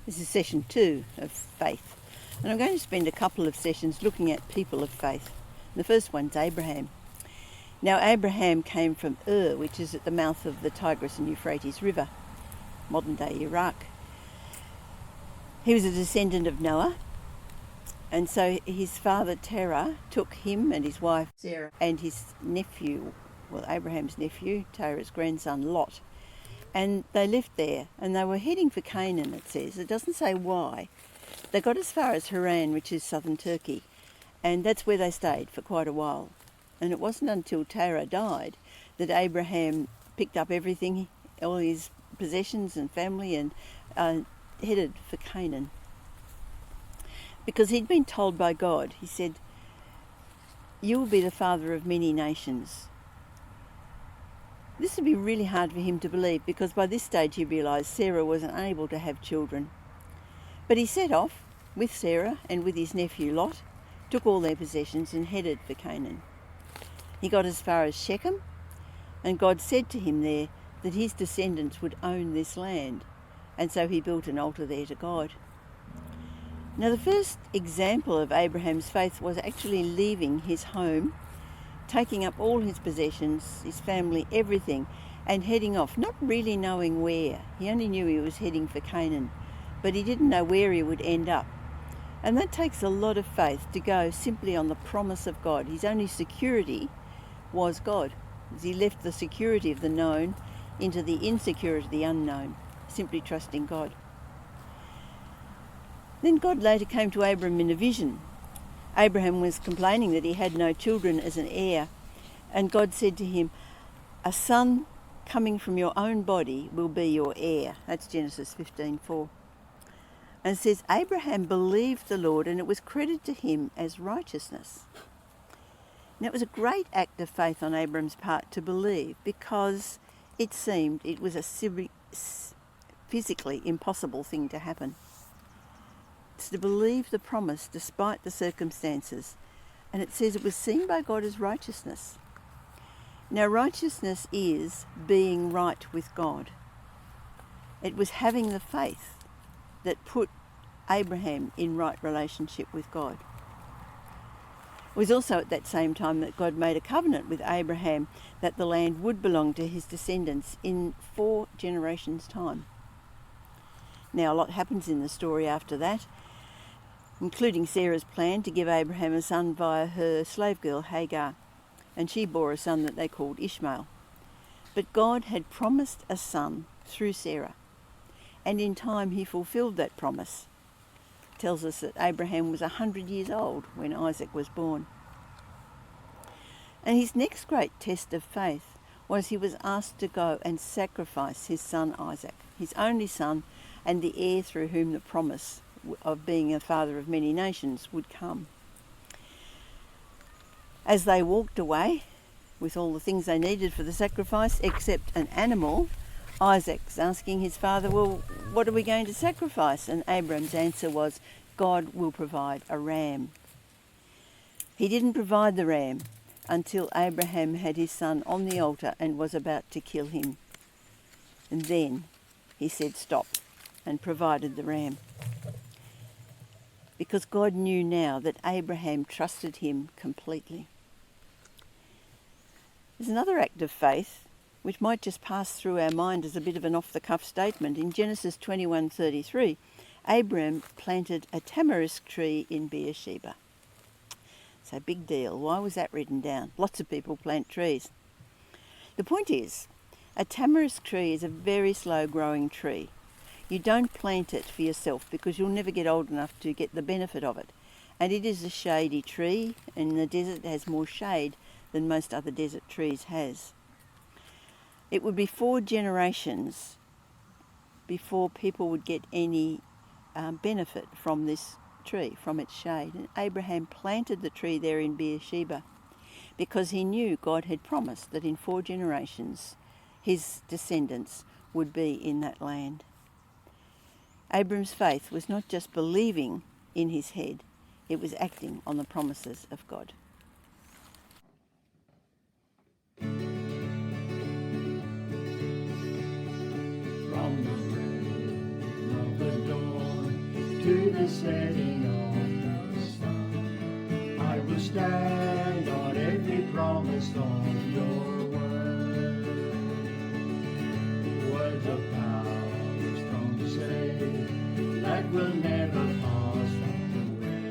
This is session 2 of faith, and I'm going to spend a couple of sessions looking at people of faith. The first one's Abraham. Now, Abraham came from Ur, which is at the mouth of the Tigris and Euphrates River, modern-day Iraq. He was a descendant of Noah, and so his father Terah took him and his wife Sarah and his nephew, Abraham's nephew, Terah's grandson Lot, and they lived there, and they were heading for Canaan, it says. It doesn't say why. They got as far as Haran, which is southern Turkey, and that's where they stayed for quite a while. And it wasn't until Terah died that Abraham picked up everything, all his possessions and family, and headed for Canaan. Because he'd been told by God, he said, "You will be the father of many nations." This would be really hard for him to believe, because by this stage he realised Sarah was unable to have children. But he set off with Sarah and with his nephew Lot, took all their possessions and headed for Canaan. He got as far as Shechem, and God said to him there that his descendants would own this land, and so he built an altar there to God. Now, the first example of Abraham's faith was actually leaving his home, taking up all his possessions, his family, everything, and heading off, not really knowing where. He only knew he was heading for Canaan, but he didn't know where he would end up. And that takes a lot of faith, to go simply on the promise of God. His only security was God. He left the security of the known into the insecurity of the unknown, simply trusting God. Then God later came to Abraham in a vision. Abraham was complaining that he had no children as an heir, and God said to him, "A son coming from your own body will be your heir." That's Genesis 15:4. And it says, Abraham believed the Lord, and it was credited to him as righteousness. Now, it was a great act of faith on Abraham's part to believe, because it seemed it was a physically impossible thing to happen. It's to believe the promise despite the circumstances. And it says it was seen by God as righteousness. Now, righteousness is being right with God. It was having the faith that put Abraham in right relationship with God. It was also at that same time that God made a covenant with Abraham that the land would belong to his descendants in 4 generations' time. Now, a lot happens in the story after that, including Sarah's plan to give Abraham a son via her slave girl Hagar, and she bore a son that they called Ishmael. But God had promised a son through Sarah, and in time he fulfilled that promise. It tells us that Abraham was 100 years old when Isaac was born. And his next great test of faith was he was asked to go and sacrifice his son Isaac, his only son, and the heir through whom the promise of being a father of many nations would come. As they walked away with all the things they needed for the sacrifice, except an animal, Isaac's asking his father, "Well, what are we going to sacrifice?" And Abram's answer was, "God will provide a ram." He didn't provide the ram until Abraham had his son on the altar and was about to kill him. And then he said, "Stop," and provided the ram. Because God knew now that Abraham trusted him completely. There's another act of faith which might just pass through our mind as a bit of an off-the-cuff statement. In Genesis 21:33, Abraham planted a tamarisk tree in Beersheba. So big deal. Why was that written down? Lots of people plant trees. The point is, a tamarisk tree is a very slow-growing tree. You don't plant it for yourself because you'll never get old enough to get the benefit of it. And it is a shady tree, and the desert has more shade than most other desert trees has. It would be 4 generations before people would get any benefit from this tree, from its shade. And Abraham planted the tree there in Beersheba because he knew God had promised that in 4 generations his descendants would be in that land. Abram's faith was not just believing in his head, it was acting on the promises of God. From the ring of the dawn the setting of the sun. I will stand on every promise of your word. Words of power, strong to say, that will never pass away.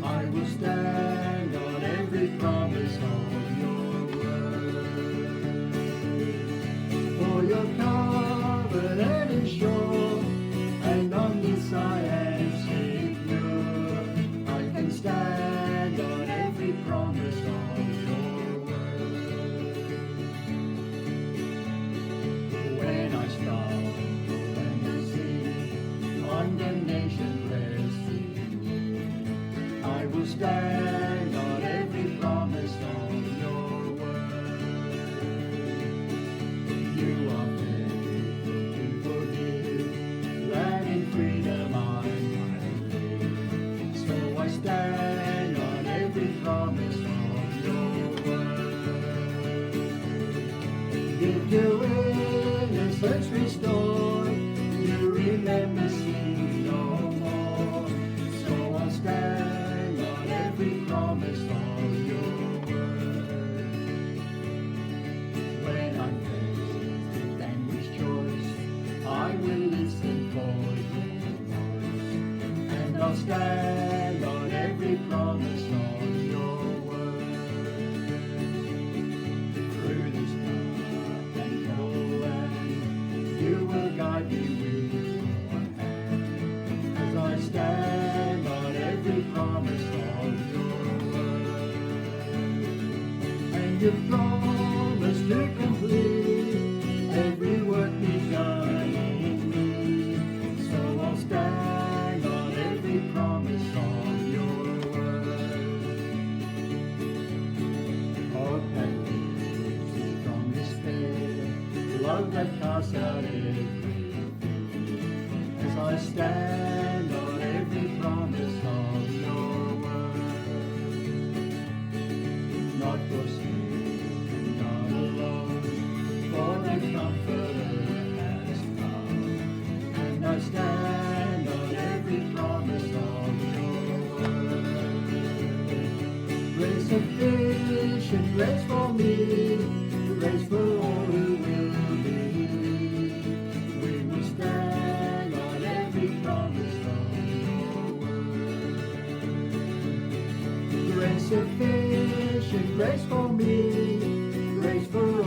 I will stand on every promise of your word. For your covenant is sure, and on this I am secure. I can stand on every promise of your word. When I stumble and I see condemnation pressing near, I will stand on every promise of your word. You are faithful to forgive, that in freedom I might live. So I stand on every promise of your word. If your innocence restored, you remember sin no more. So I'll stand on every promise of your word. When I'm faced with anguish choice, I will listen for your voice, and I'll stand on every promise of your word. Through this dark and cold land, you will guide me with your hand, as I stand on every promise of your word. And you promise to complete every work begun in me, so I'll stand on every promise of your word. Hope that lives from despair, love that casts out every fear, as I stand on every promise of your word. Not forsaken, not alone, for the Comforter has come, and I stand on every promise of your word. Grace sufficient, grace for me, grace for all who will believe. We will stand on every promise of your word. Grace sufficient, grace for me, grace for